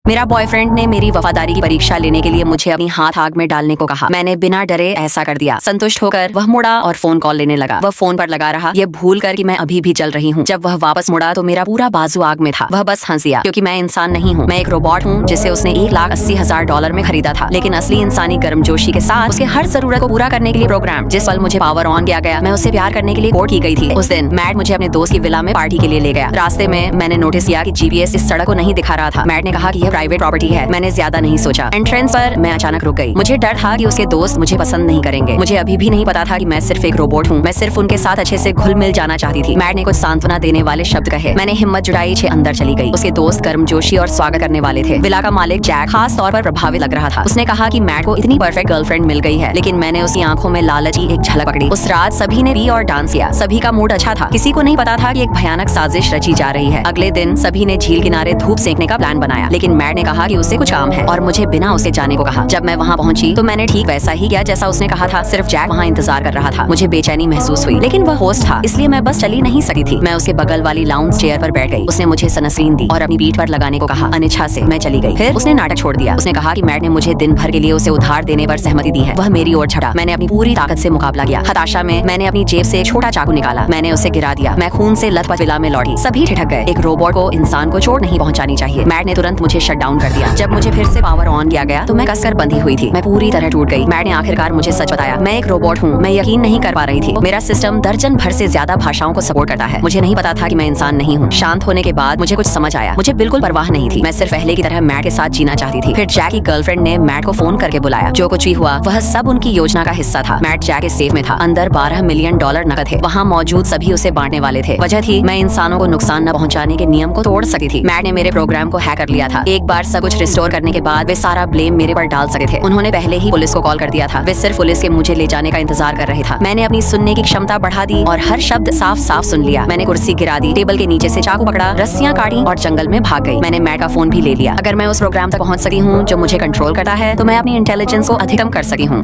मेरा बॉयफ्रेंड ने मेरी वफादारी की परीक्षा लेने के लिए मुझे अपनी हाथ आग में डालने को कहा। मैंने बिना डरे ऐसा कर दिया। संतुष्ट होकर वह मुड़ा और फोन कॉल लेने लगा। वह फोन पर लगा रहा, ये भूल कर कि मैं अभी भी जल रही हूँ। जब वह वापस मुड़ा तो मेरा पूरा बाजू आग में था। वह बस हंस दिया क्योंकि मैं इंसान नहीं हूँ, मैं एक रोबोट हूँ जिसे उसने $1,80,000 में खरीदा था। लेकिन असली इंसानी गर्मजोशी के साथ उसके हर जरूरत को पूरा करने के लिए प्रोग्राम। जिस पल मुझे पावर ऑन किया गया, मैं उससे प्यार करने के लिए कोड की गई थी। उस दिन मैट मुझे अपने दोस्त की विला में पार्टी के लिए ले गया। रास्ते में मैंने नोटिस किया कि जीपीएस इस सड़क को नहीं दिखा रहा था। मैट ने कहा कि यह प्राइवेट प्रॉपर्टी है। मैंने ज्यादा नहीं सोचा। एंट्रेंस पर मैं अचानक रुक गई। मुझे डर था कि उसके दोस्त मुझे पसंद नहीं करेंगे। मुझे अभी भी नहीं पता था कि मैं सिर्फ एक रोबोट हूँ। मैं सिर्फ उनके साथ अच्छे से घुल मिल जाना चाहती थी। मैट ने कुछ सांत्वना देने वाले शब्द कहे। मैंने हिम्मत जुटाई, अंदर चली गई। उसके दोस्त गर्मजोशी और स्वागत करने वाले थे। विला का मालिक जैक खास तौर पर प्रभावित लग रहा था। उसने कहा कि मैट को इतनी परफेक्ट गर्लफ्रेंड मिल गई है। लेकिन मैंने उसकी आंखों में लालची एक झलक पकड़ी। उस रात सभी ने पी और डांस किया। सभी का मूड अच्छा था। किसी को नहीं पता था कि एक भयानक साजिश रची जा रही है। अगले दिन सभी ने झील किनारे धूप सेकने का प्लान बनाया। लेकिन मैट ने कहा कि उससे कुछ काम है और मुझे बिना उसे जाने को कहा। जब मैं वहाँ पहुंची तो मैंने ठीक वैसा ही किया जैसा उसने कहा था। सिर्फ जैक वहाँ इंतजार कर रहा था। मुझे बेचैनी महसूस हुई, लेकिन वह होस्ट था, इसलिए मैं बस चली नहीं सकी थी। मैं उसके बगल वाली लाउंज चेयर पर बैठ गई। उसने मुझे सनस्क्रीन दी और अपनी पीठ पर लगाने को कहा। अनिच्छा से मैं चली गई। फिर उसने नाटक छोड़ दिया। उसने कहा कि मैट ने मुझे दिन भर के लिए उसे उधार देने पर सहमति दी है। वह मेरी ओर झपटा। मैंने अपनी पूरी ताकत से मुकाबला किया। हताशा में मैंने अपनी जेब से एक छोटा चाकू निकाला। मैंने उसे गिरा दिया। मैं खून से लथपथ विला में लौटी। सभी ठिठक गए। एक रोबोट को इंसान को चोट नहीं पहुंचानी चाहिए। मैट ने तुरंत मुझे शट डाउन कर दिया। जब मुझे फिर से पावर ऑन किया गया तो मैं कसकर बंधी हुई थी। मैं पूरी तरह टूट गई। मैट ने आखिरकार मुझे सच बताया। मैं एक रोबोट हूँ। मैं यकीन नहीं कर पा रही थी। मेरा सिस्टम दर्जन भर से ज्यादा भाषाओं को सपोर्ट करता है। मुझे नहीं पता था कि मैं इंसान नहीं हूँ। शांत होने के बाद मुझे कुछ समझ आया। मुझे बिल्कुल परवाह नहीं थी। मैं सिर्फ पहले की तरह मैट के साथ जीना चाहती थी। फिर जैक की गर्लफ्रेंड ने मैट को फोन करके बुलाया। जो कुछ भी हुआ वह सब उनकी योजना का हिस्सा था। मैट जैक के सेफ में था। अंदर $12 मिलियन नकद थे। वहाँ मौजूद सभी उसे बांटने वाले थे। वजह थी मैं इंसानों को नुकसान न पहुँचाने के नियम को तोड़ सकी थी। मैट ने मेरे प्रोग्राम को हैक कर लिया था। एक बार सब कुछ रिस्टोर करने के बाद वे सारा ब्लेम मेरे पर डाल सके थे। उन्होंने पहले ही पुलिस को कॉल कर दिया था। वे सिर्फ पुलिस के मुझे ले जाने का इंतजार कर रहे था। मैंने अपनी सुनने की क्षमता बढ़ा दी और हर शब्द साफ साफ सुन लिया। मैंने कुर्सी गिरा दी, टेबल के नीचे से चाकू पकड़ा, रस्सियां काटी और जंगल में भाग गई। मैंने मैट का फोन भी ले लिया। अगर मैं उस प्रोग्राम तक पहुंच सकी हूँ जो मुझे कंट्रोल करता है तो मैं अपनी इंटेलिजेंस को अधिकतम कर सकी हूँ।